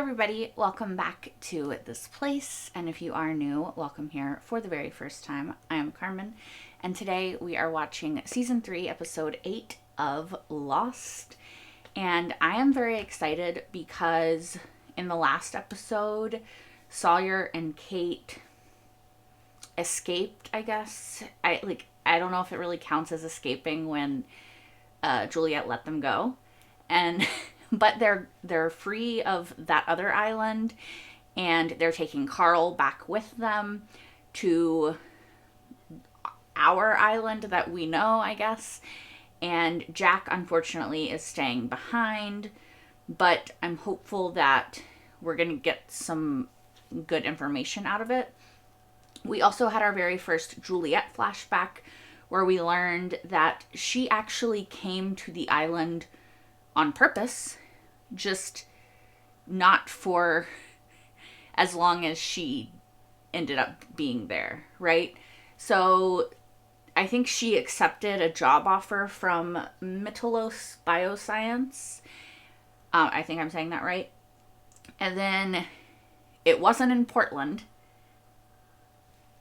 everybody, welcome back to this place, and if you are new, welcome here for the very first time. I am Carmen, and today we are watching Season 3, Episode 8 of Lost, and I am very excited because in the last episode, Sawyer and Kate escaped, I guess. I don't know if it really counts as escaping when Juliet let them go, and but they're free of that other island, and they're taking Carl back with them to our island that we know, I guess. And Jack, unfortunately, is staying behind, but I'm hopeful that we're going to get some good information out of it. We also had our very first Juliet flashback, where we learned that she actually came to the island on purpose, just not for as long as she ended up being there, right? So I think she accepted a job offer from Mitalos Bioscience. I think I'm saying that right. And then it wasn't in Portland,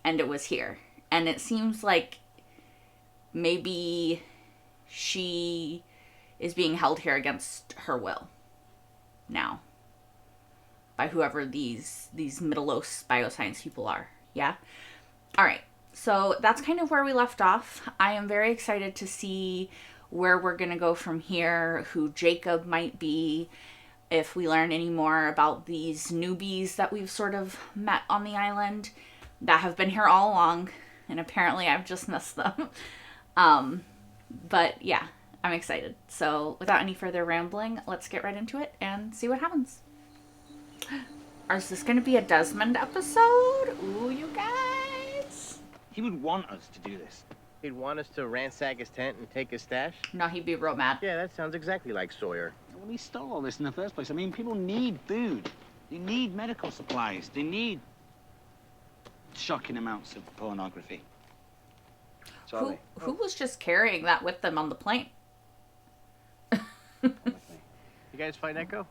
and it was here. And it seems like maybe she is being held here against her will now by whoever these Mitalos Bioscience people are. Yeah? Alright, so that's kind of where we left off. I am very excited to see where we're going to go from here, who Jacob might be, if we learn any more about these newbies that we've sort of met on the island that have been here all along, and apparently I've just missed them. But yeah, I'm excited. So without any further rambling, let's get right into it and see what happens. Is this going to be a Desmond episode? Ooh, you guys. He would want us to do this. He'd want us to ransack his tent and take his stash? No, he'd be real mad. Yeah, that sounds exactly like Sawyer. Well, he stole all this in the first place. I mean, people need food. They need medical supplies. They need shocking amounts of pornography. Who was just carrying that with them on the plane? You guys find Echo?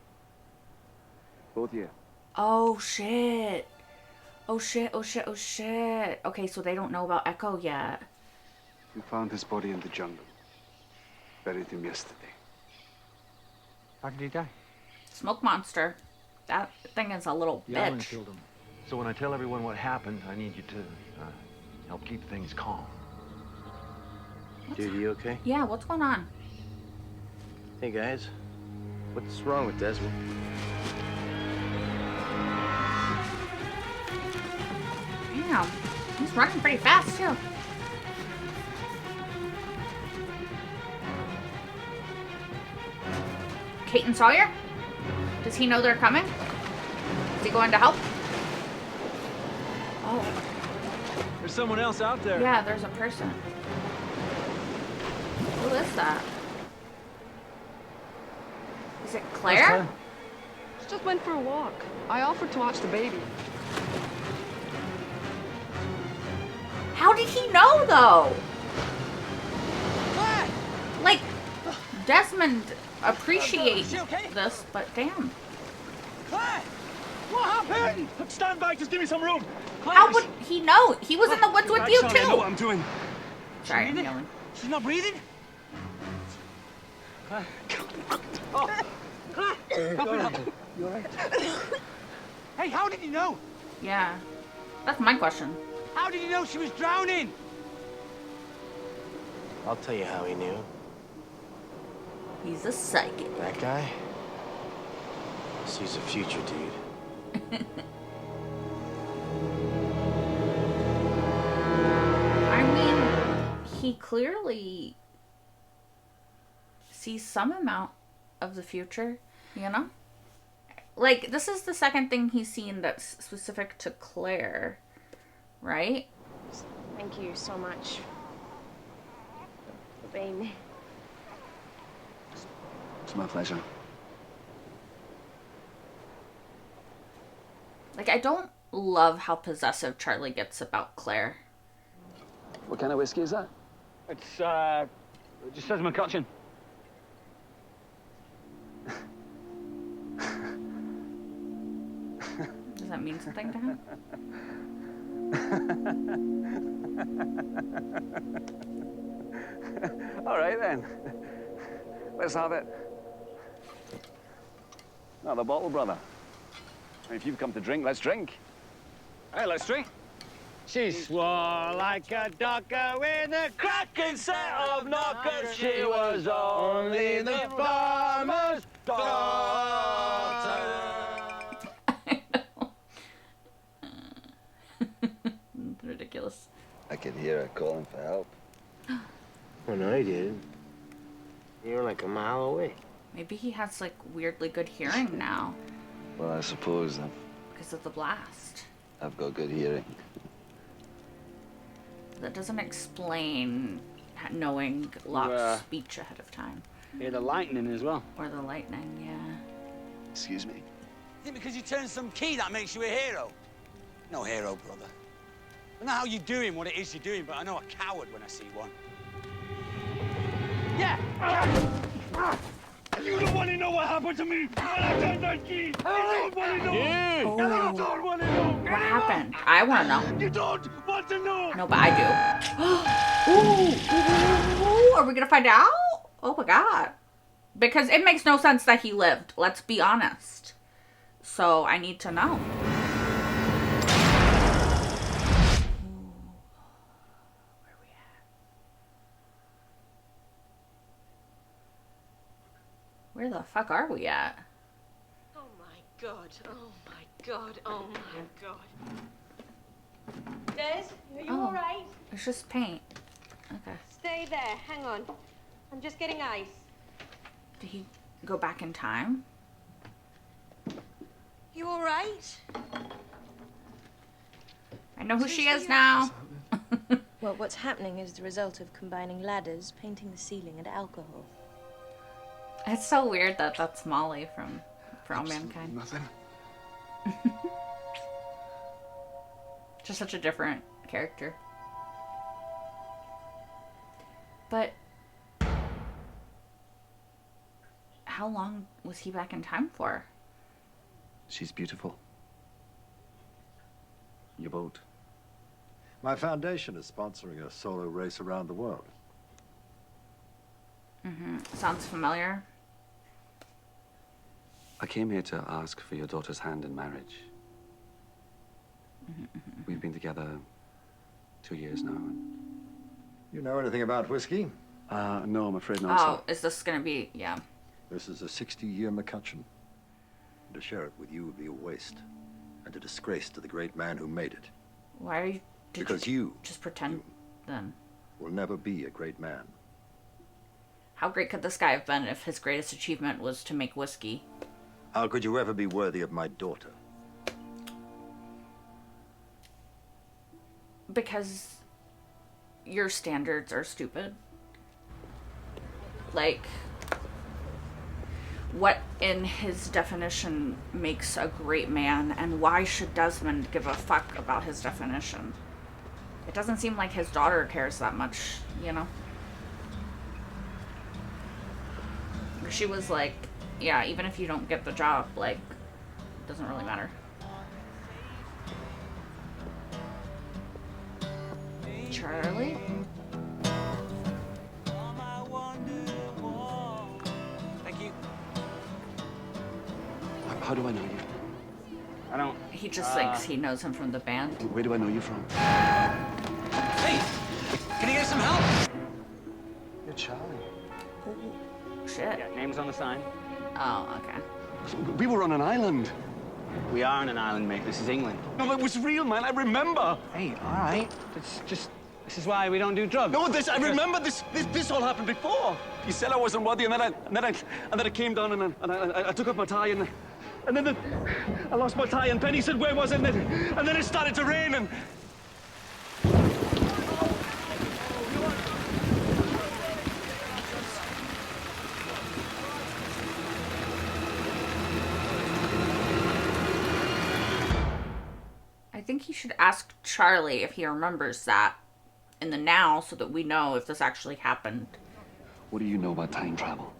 Both, yeah. Oh, shit. Oh, shit, oh, shit, oh, shit. Okay, so they don't know about Echo yet. We found his body in the jungle. Buried him yesterday. How did he die? Smoke monster. That thing is a little The island bitch. killed him. So when I tell everyone what happened, I need you to help keep things calm. Dude, you okay? Yeah, what's going on? Hey, guys. What's wrong with Desmond? Damn. He's running pretty fast, too. Kate and Sawyer? Does he know they're coming? Is he going to help? Oh. There's someone else out there. Yeah, there's a person. Who is that? Is it Claire? She just went for a walk. I offered to watch the baby. How did he know, though? Claire! Like, Desmond appreciates okay? this, but damn. Claire! What happened? Stand back, just give me some room. Claire, How would he know? He was in the woods with you, Sorry, I know what too. I'm doing. Sorry, I'm yelling. She's not breathing? Claire. Oh. Claire! Cough it up. You alright? Hey, how did you know? Yeah. That's my question. How did you know she was drowning? I'll tell you how he knew. He's a psychic. That guy sees a future, dude. I mean, he clearly sees some amount of the future, you know? Like, this is the second thing he's seen that's specific to Claire, right? Thank you so much for being there. It's my pleasure. Like, I don't love how possessive Charlie gets about Claire. What kind of whiskey is that? It's, just says McCutcheon. that mean something to him? All right, then. Let's have it. Now, the bottle, brother. If you've come to drink, let's drink. Hey, let's drink. She swore like a ducker with a cracking set of knockers. She was only the farmer's daughter. I know. It's ridiculous. I could hear her calling for help. When I did, you were like a mile away. Maybe he has like weirdly good hearing now Well, I suppose because of the blast. I've got good hearing. That doesn't explain knowing Locke's speech ahead of time. Hear the lightning as well. Or the lightning, yeah. Excuse me. Is it because you turned some key that makes you a hero? No hero, brother. I know how you're doing what it is you're doing, but I know a coward when I see one. Yeah! You don't want to know what happened to me when I turned that key. You don't want to know. You don't want to know. What happened? I want to know. You don't want to know. No, but I do. Ooh, are we going to find out? Oh my God. Because it makes no sense that he lived. Let's be honest. So I need to know. Where the fuck are we at? Oh my God. Oh my God. Oh my God. Des, are you all right? It's just paint. Okay. Stay there. Hang on. I'm just getting ice. Did he go back in time? You all right? I know who she is now. Well, what's happening is the result of combining ladders, painting the ceiling, and alcohol. It's so weird that that's Molly from For All Mankind. Nothing. Just such a different character. But how long was he back in time for? She's beautiful. Your boat. My foundation is sponsoring a solo race around the world. Sounds familiar. I came here to ask for your daughter's hand in marriage. We've been together 2 years now. You know anything about whiskey? No, I'm afraid not. Oh, is this gonna be, yeah. This is a 60-year McCutcheon. To share it with you would be a waste. And a disgrace to the great man who made it. Why are you, Because you just pretend then? will never be a great man. How great could this guy have been if his greatest achievement was to make whiskey? How could you ever be worthy of my daughter? Because your standards are stupid. Like, what in his definition makes a great man, and why should Desmond give a fuck about his definition? It doesn't seem like his daughter cares that much, you know? She was like, yeah, even if you don't get the job, like, it doesn't really matter. Charlie? Thank you. How do I know you? I don't. He just thinks he knows him from the band. Where do I know you from? Hey, can you get some help? You're Charlie. Shit. Yeah, name's on the sign. Oh, okay. We were on an island. We are on an island, mate. This is England. No, it was real, man. I remember. Hey, all right. It's just. This is why we don't do drugs. No, I remember this all happened before. You said I wasn't worthy, and then I came down and I took off my tie and then I lost my tie and Penny said where was it and then it started to rain and. I think he should ask Charlie if he remembers that in the now so that we know if this actually happened. What do you know about time travel?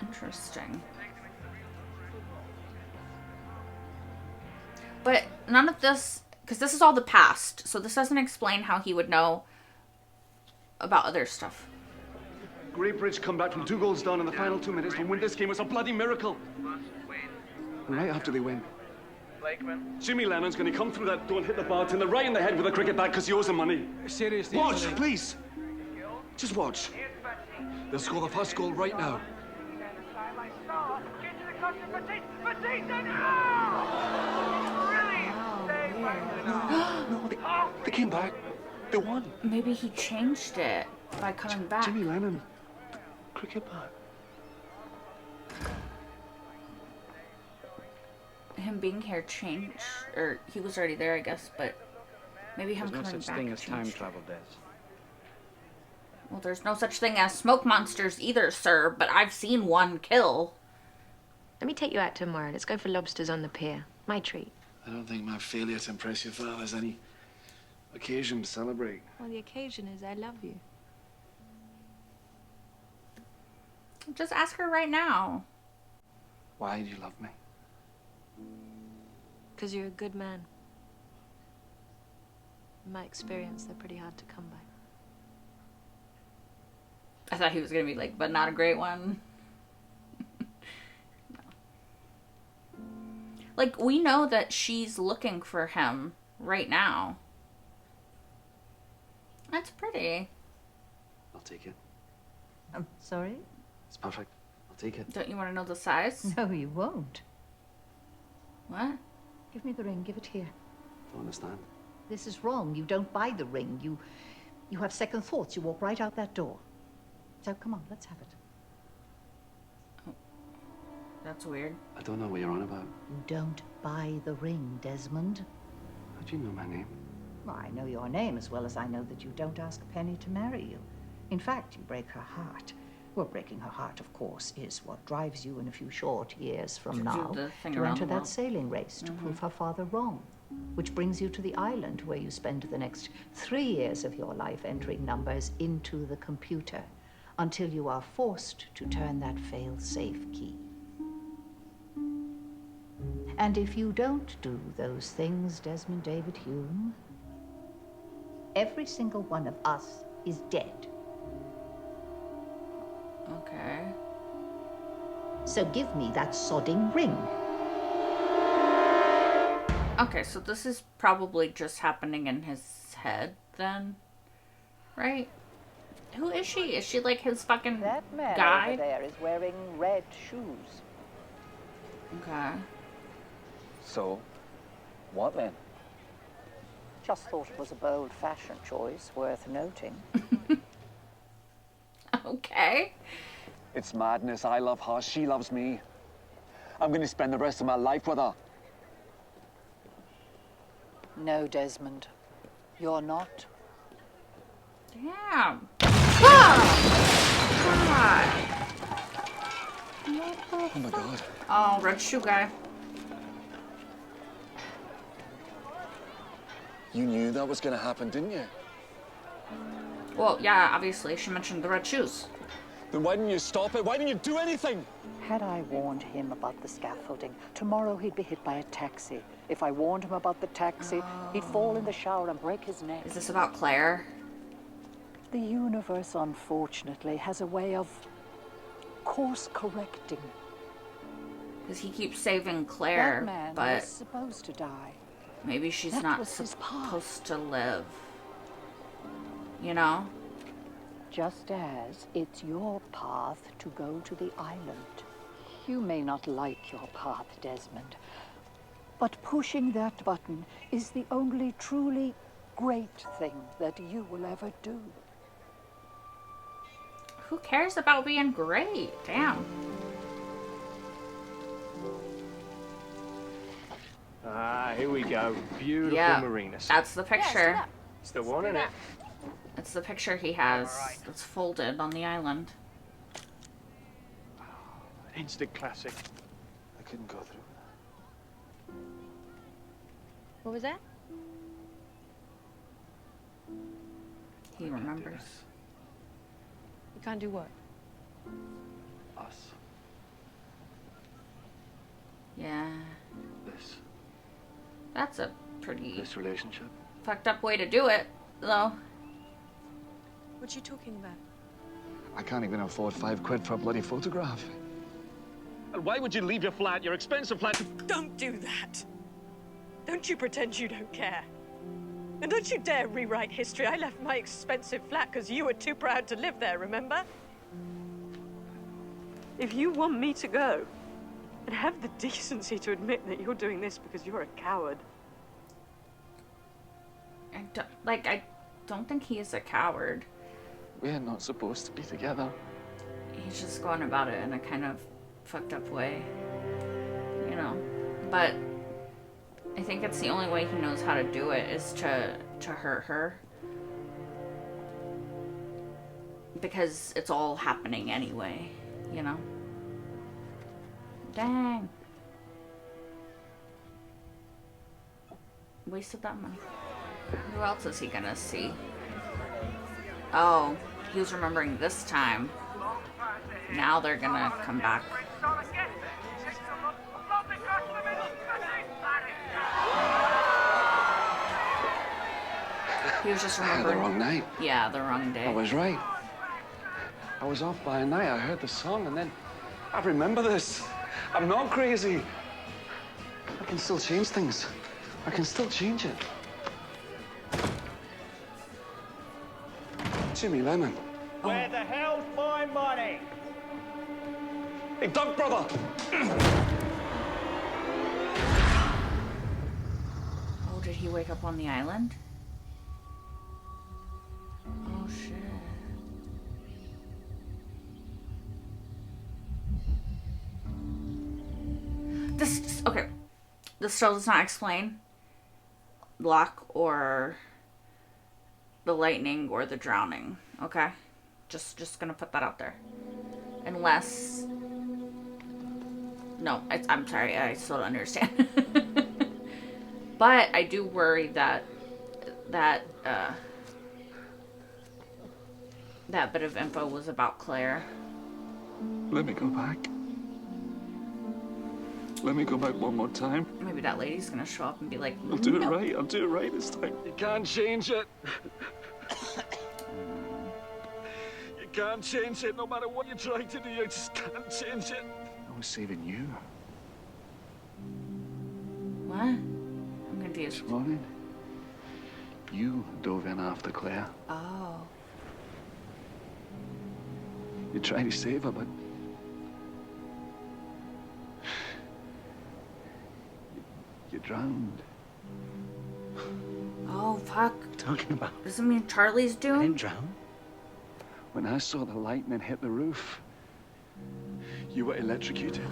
Interesting. But none of this, because this is all the past, so this doesn't explain how he would know about other stuff. Great Bridge come back from 2 goals down in the final 2 minutes to win this game was a bloody miracle. Right after they win, Jimmy Lennon's going to come through that door and hit the bartender right in the head with a cricket bat because he owes him money. Seriously? Watch, please. Just watch. They'll score the first goal right now. No, they came back. They won. Maybe he changed it by coming back. Jimmy Lennon, the cricket bat. Him being here changed, or he was already there, I guess, but maybe him coming back. There's no such thing as time changed. travel, Des. Well, there's no such thing as smoke monsters either, sir, but I've seen one kill. Let me take you out tomorrow. Let's go for lobsters on the pier. My treat. I don't think my failure to impress your father has any occasion to celebrate. Well, the occasion is I love you. Just ask her right now. Why do you love me? Because you're a good man. In my experience, they're pretty hard to come by. I thought he was gonna be like, but not a great one. No. Like, we know that she's looking for him right now. That's pretty. I'll take it. I'm sorry? It's perfect. I'll take it. Don't you want to know the size? No, you won't. What? Give me the ring. Give it here. Don't understand. This is wrong. You don't buy the ring. You have second thoughts. You walk right out that door. So come on, let's have it. Oh, that's weird. I don't know what you're on about. You don't buy the ring, Desmond. How do you know my name? Well, I know your name as well as I know that you don't ask Penny to marry you. In fact, you break her heart. Well, breaking her heart, of course, is what drives you in a few short years from now to enter that sailing race to prove her father wrong, which brings you to the island where you spend the next 3 years of your life entering numbers into the computer until you are forced to turn that fail-safe key. And if you don't do those things, Desmond David Hume, every single one of us is dead. Okay. So give me that sodding ring. Okay, so this is probably just happening in his head then, right? Who is she? Is she like his fucking That man guy? over there is wearing red shoes. Okay. So, what then? Just thought it was a bold fashion choice, worth noting. Okay. It's madness. I love her. She loves me. I'm going to spend the rest of my life with her. No, Desmond. You're not. Damn. God. Oh my God. Oh, red shoe guy. You knew that was going to happen, didn't you? Well, yeah, obviously. She mentioned the red shoes. Then why didn't you stop it? Why didn't you do anything? Had I warned him about the scaffolding, tomorrow he'd be hit by a taxi. If I warned him about the taxi, he'd fall in the shower and break his neck. Is this about Claire? The universe, unfortunately, has a way of course correcting. Because he keeps saving Claire, That man but was supposed to die. maybe she's That not was his path. supposed to live. You know? Just as it's your path to go to the island. You may not like your path, Desmond, but pushing that button is the only truly great thing that you will ever do. Who cares about being great? Damn. Ah, here we go. Beautiful Yeah, marina. that's the picture. It's the one, isn't it? It's the picture he has that's folded on the island. Instant classic. I couldn't go through. What was that? He remembers. You can't do what? Us. Yeah. This. That's a pretty This relationship? fucked up way to do it, though. What you talking about? I can't even afford £5 for a bloody photograph. And why would you leave your flat, your expensive flat? Don't do that. Don't you pretend you don't care. And don't you dare rewrite history. I left my expensive flat because you were too proud to live there, remember? If you want me to go, and have the decency to admit that you're doing this because you're a coward. I don't think he is a coward. We're not supposed to be together. He's just going about it in a kind of fucked up way, you know. But I think it's the only way he knows how to do it is to hurt her, because it's all happening anyway, you know. Dang, wasted that money. Who else is he gonna see? Oh, he was remembering this time. Now they're gonna come back. He was just remembering. The wrong night. Yeah, the wrong day. I was right. I was off by a night. I heard the song, and then I remember this. I'm not crazy. I can still change things. I can still change it. Jimmy Lemon. Where the hell's my money? Hey, Doug, brother. Oh, did he wake up on the island? Oh, shit. Okay. This still does not explain Locke or the lightning or the drowning, okay? Just gonna put that out there. Unless... No, I'm sorry, I still don't understand. But I do worry that bit of info was about Claire. Let me go back. Let me go back one more time. Maybe that lady's gonna show up and be like, I'll do it "No." right. I'll do it right this time. You can't change it. You can't change it no matter what you try to do. You just can't change it. I was saving you. What? I'm confused. This morning, you dove in after Claire. Oh. You tried to save her, but you drowned. Oh, fuck. Talking about? Does it mean Charlie's doomed? Drown? When I saw the lightning hit the roof, you were electrocuted.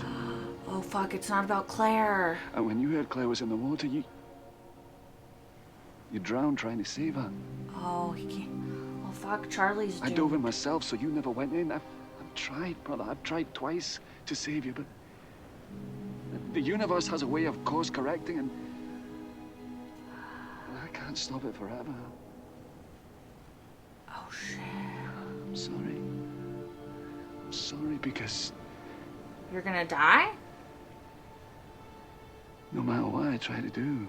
Oh, fuck, it's not about Claire. And when you heard Claire was in the water, you drowned trying to save her. Oh, he can't. Oh, fuck, Charlie's doomed. I dove in myself, so you never went in. I've tried, brother. I've tried twice to save you, but the universe has a way of course correcting, and I can't stop it forever. Oh, shit. I'm sorry. I'm sorry because You're gonna die? no matter what I try to do,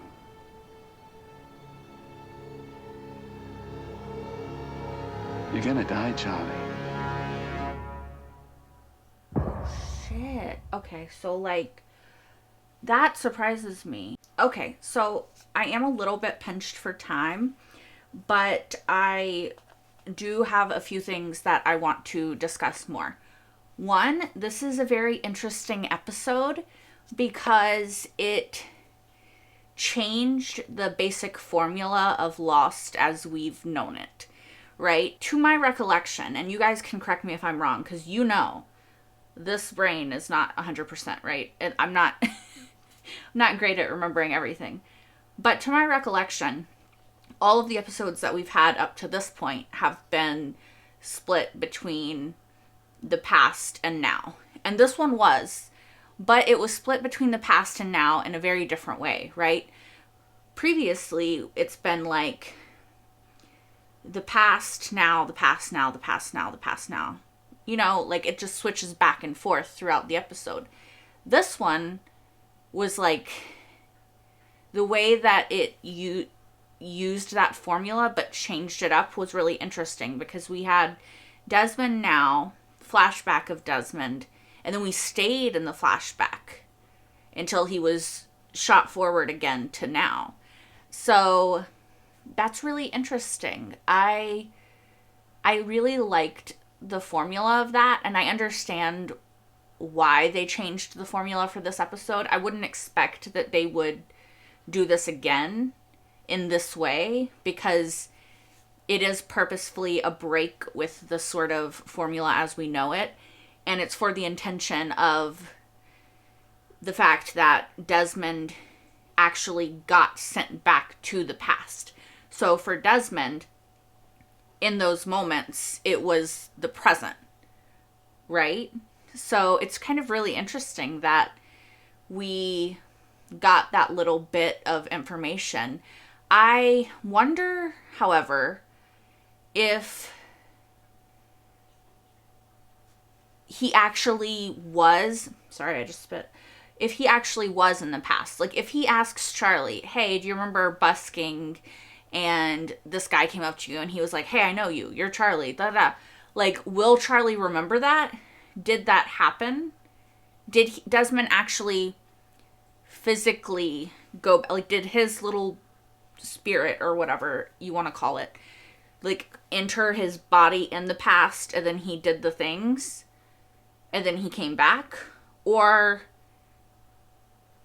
you're gonna die, Charlie. Shit. Okay, so like, that surprises me. Okay, so I am a little bit pinched for time, but I do have a few things that I want to discuss more. One, this is a very interesting episode because it changed the basic formula of Lost as we've known it, right? To my recollection, and you guys can correct me if I'm wrong, because you know, this brain is not 100%, right? And I'm not not great at remembering everything. But to my recollection, all of the episodes that we've had up to this point have been split between the past and now. And this one was, but it was split between the past and now in a very different way, right? Previously, it's been like the past, now, the past, now, the past, now, the past, now. You know, like it just switches back and forth throughout the episode. This one was like the way that it used that formula but changed it up was really interesting, because we had Desmond now, flashback of Desmond, and then we stayed in the flashback until he was shot forward again to now. So that's really interesting. I really liked the formula of that, and I understand why they changed the formula for this episode. I wouldn't expect that they would do this again in this way, because it is purposefully a break with the sort of formula as we know it, and it's for the intention of the fact that Desmond actually got sent back to the past. So for Desmond, in those moments, it was the present, right? So it's kind of really interesting that we got that little bit of information. I wonder, however, if he actually was, sorry, I just spit, if he actually was in the past. Like, if he asks Charlie, hey, do you remember busking and this guy came up to you and he was like, hey, I know you, you're Charlie, da da. Like, will Charlie remember that? Did that happen? Did Desmond actually physically go, like, did his little spirit, or whatever you want to call it, like, enter his body in the past, and then he did the things, and then he came back? Or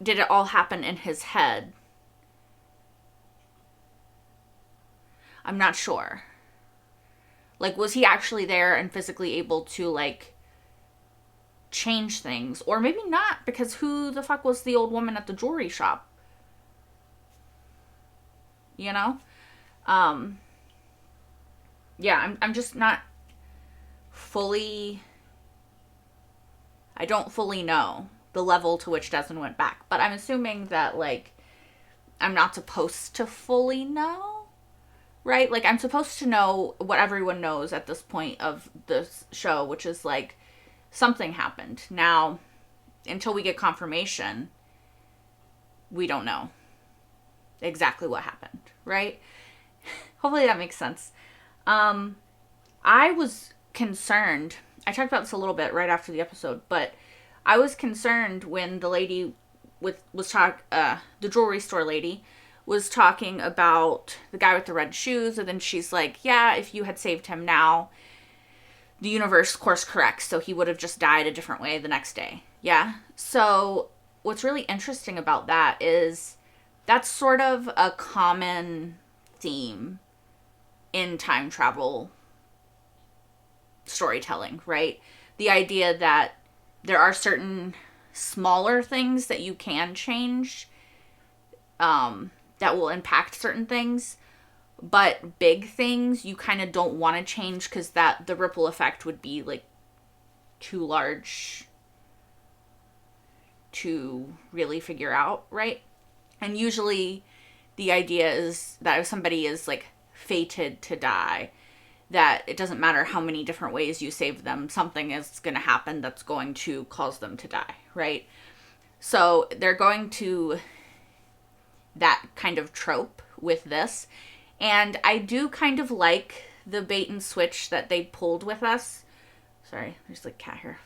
did it all happen in his head? I'm not sure. Like, was he actually there and physically able to, like, change things? Or maybe not, because who the fuck was the old woman at the jewelry shop? You know? Yeah, I'm just not fully... I don't fully know the level to which Desmond went back. But I'm assuming that, like, I'm not supposed to fully know, right? Like, I'm supposed to know what everyone knows at this point of this show, which is, like, something happened. Now, until we get confirmation, we don't know exactly what happened, right? Hopefully that makes sense. I was concerned, I talked about this a little bit right after the episode, but I was concerned when the lady the jewelry store lady was talking about the guy with the red shoes, and then she's like, yeah, if you had saved him now, the universe course corrects, so he would have just died a different way the next day. Yeah? So what's really interesting about that is that's sort of a common theme in time travel storytelling, right? The idea that there are certain smaller things that you can change that will impact certain things, but big things you kind of don't want to change because the ripple effect would be, like, too large to really figure out, right? And usually the idea is that if somebody is, like, fated to die, that it doesn't matter how many different ways you save them, something is going to happen that's going to cause them to die, right? So they're going to that kind of trope with this. And I do kind of like the bait and switch that they pulled with us. Sorry, there's like cat hair.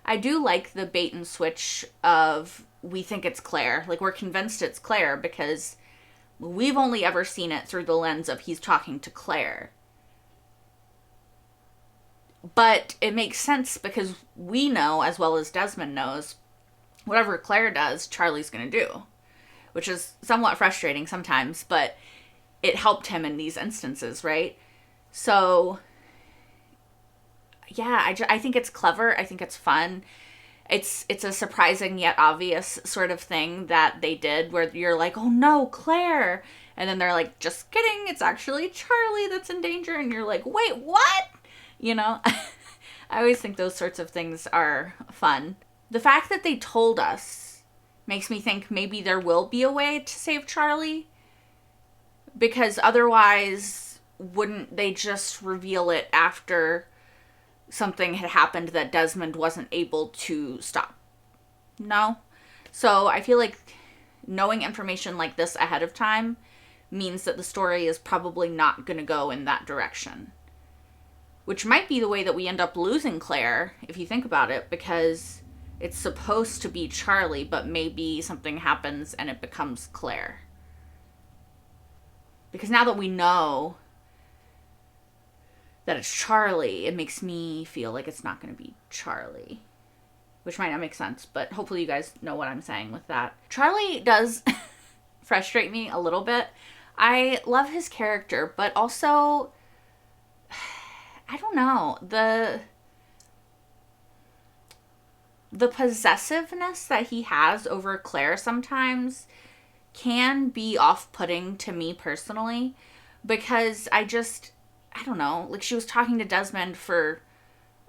I do like the bait and switch of we think it's Claire. Like, we're convinced it's Claire because we've only ever seen it through the lens of he's talking to Claire. But it makes sense because we know, as well as Desmond knows, whatever Claire does, Charlie's going to do. Which is somewhat frustrating sometimes, but it helped him in these instances, right? So, yeah, I think it's clever. I think it's fun. It's a surprising yet obvious sort of thing that they did where you're like, oh no, Claire. And then they're like, just kidding, it's actually Charlie that's in danger. And you're like, wait, what? You know, I always think those sorts of things are fun. The fact that they told us makes me think maybe there will be a way to save Charlie. Because otherwise, wouldn't they just reveal it after something had happened that Desmond wasn't able to stop? No? So I feel like knowing information like this ahead of time means that the story is probably not going to go in that direction. Which might be the way that we end up losing Claire, if you think about it, because it's supposed to be Charlie, but maybe something happens and it becomes Claire. Because now that we know that it's Charlie, it makes me feel like it's not going to be Charlie. Which might not make sense, but hopefully you guys know what I'm saying with that. Charlie does frustrate me a little bit. I love his character, but also, I don't know, the possessiveness that he has over Claire sometimes can be off-putting to me personally, because I don't know, like, she was talking to Desmond for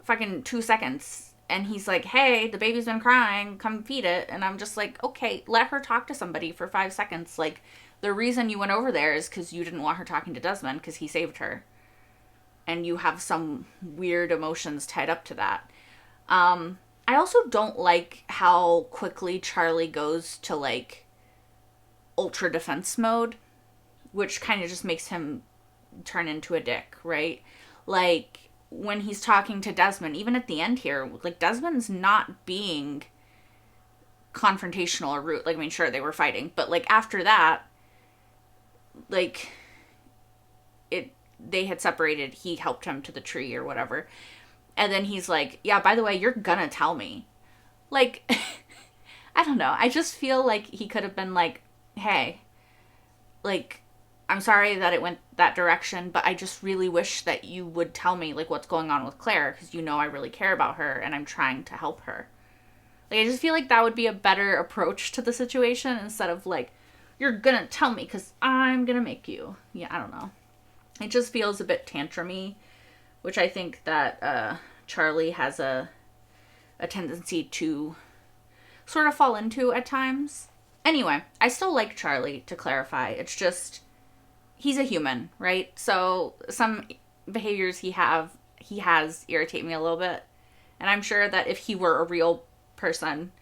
fucking 2 seconds, and he's like, hey, the baby's been crying, come feed it, and I'm just like, okay, let her talk to somebody for 5 seconds. Like, the reason you went over there is because you didn't want her talking to Desmond because he saved her, and you have some weird emotions tied up to that. I also don't like how quickly Charlie goes to, like, ultra defense mode, which kind of just makes him turn into a dick, right? Like, when he's talking to Desmond, even at the end here, like, Desmond's not being confrontational or rude. Like, I mean, sure, they were fighting, but, like, after that, like, they had separated, he helped him to the tree or whatever, and then he's like, yeah, by the way, you're gonna tell me. Like, I don't know, I just feel like he could have been like, hey, like, I'm sorry that it went that direction, but I just really wish that you would tell me, like, what's going on with Claire, because you know I really care about her, and I'm trying to help her. Like, I just feel like that would be a better approach to the situation, instead of, like, you're gonna tell me, because I'm gonna make you. Yeah, I don't know. It just feels a bit tantrumy, which I think that Charlie has a tendency to sort of fall into at times. Anyway, I still like Charlie, to clarify. It's just, he's a human, right? So some behaviors he has irritate me a little bit. And I'm sure that if he were a real person,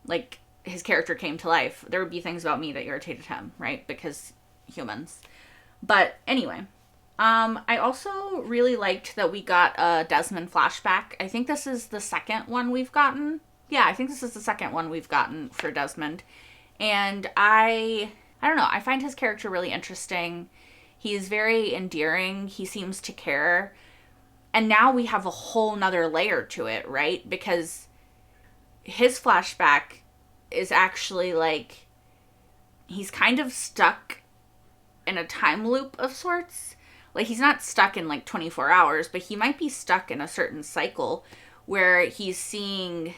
like, his character came to life, there would be things about me that irritated him, right? Because humans. But anyway, I also really liked that we got a Desmond flashback. I think this is the second one we've gotten. Yeah, I think this is the second one we've gotten for Desmond. And I don't know, I find his character really interesting. He's very endearing. He seems to care. And now we have a whole nother layer to it, right? Because his flashback is actually, like, he's kind of stuck in a time loop of sorts. Like, he's not stuck in, like, 24 hours, but he might be stuck in a certain cycle where he's seeing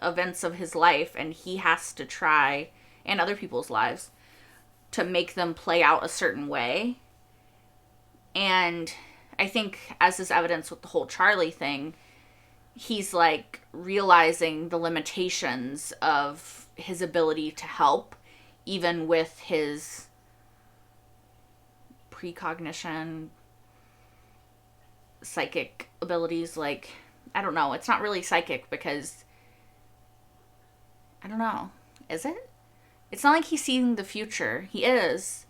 events of his life and he has to try, and other people's lives, to make them play out a certain way. And I think, as is evidence with the whole Charlie thing, he's, like, realizing the limitations of his ability to help, even with his precognition, psychic abilities. Like, I don't know, it's not really psychic, because, I don't know, is it? It's not like he's seeing the future. He is.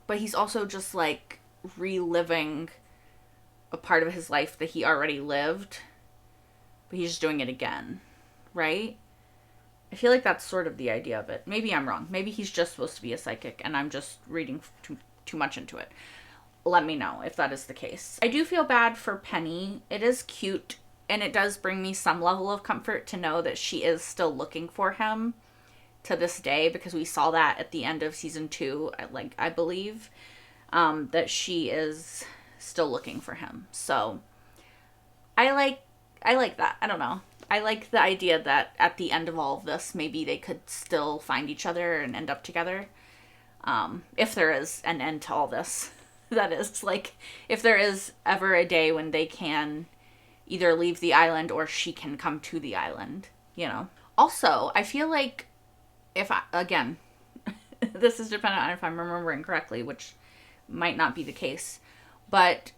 But he's also just, like, reliving a part of his life that he already lived, but he's just doing it again, right? I feel like that's sort of the idea of it. Maybe I'm wrong. Maybe he's just supposed to be a psychic and I'm just reading too much into it. Let me know if that is the case. I do feel bad for Penny. It is cute, and it does bring me some level of comfort to know that she is still looking for him to this day, because we saw that at the end of season 2, like, I believe, that she is still looking for him. So I like that. I don't know. I like the idea that at the end of all of this, maybe they could still find each other and end up together. If there is an end to all this. That is, like, if there is ever a day when they can either leave the island or she can come to the island, you know. Also, I feel like again, this is dependent on if I'm remembering correctly, which might not be the case, but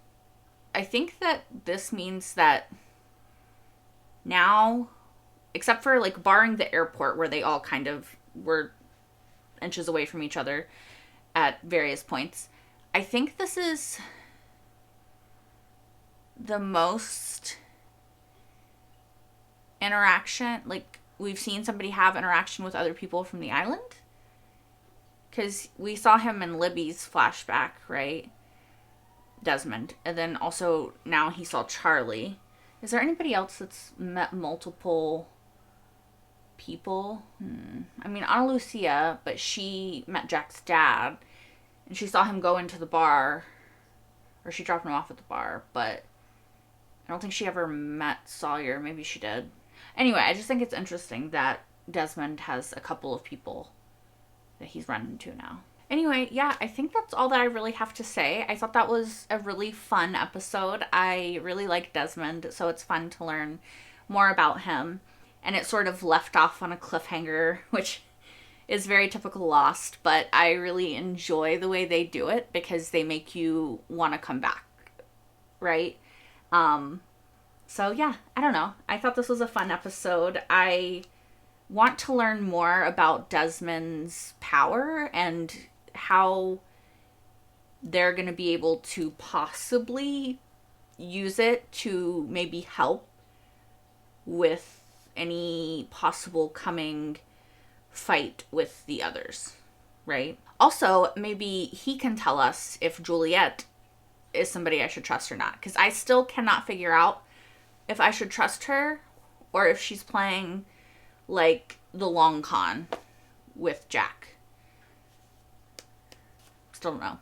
I think that this means that now except for like barring the airport where they all kind of were inches away from each other at various points, I think this is the most interaction, like we've seen somebody have interaction with other people from the island. Because we saw him in Libby's flashback, right? Desmond. And then also now he saw Charlie. Is there anybody else that's met multiple people? I mean, Ana Lucia, but she met Jack's dad. And she saw him go into the bar. Or she dropped him off at the bar. But I don't think she ever met Sawyer. Maybe she did. Anyway, I just think it's interesting that Desmond has a couple of people that he's run into now. Anyway, yeah, I think that's all that I really have to say. I thought that was a really fun episode. I really like Desmond, so it's fun to learn more about him. And it sort of left off on a cliffhanger, which is very typical Lost, but I really enjoy the way they do it because they make you want to come back, right? So yeah, I don't know. I thought this was a fun episode. I want to learn more about Desmond's power and how they're going to be able to possibly use it to maybe help with any possible coming fight with the others, right? Also, maybe he can tell us if Juliet is somebody I should trust or not, because I still cannot figure out if I should trust her or if she's playing like the long con with Jack. Still don't know.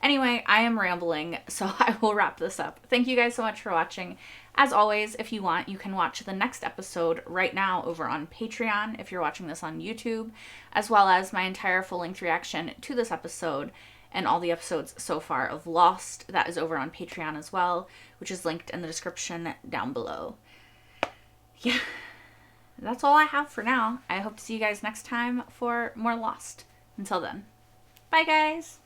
Anyway, I am rambling, so I will wrap this up. Thank you guys so much for watching. As always, if you want, you can watch the next episode right now over on Patreon if you're watching this on YouTube, as well as my entire full-length reaction to this episode and all the episodes so far of Lost. That is over on Patreon as well, which is linked in the description down below. Yeah. That's all I have for now. I hope to see you guys next time for more Lost. Until then, bye guys!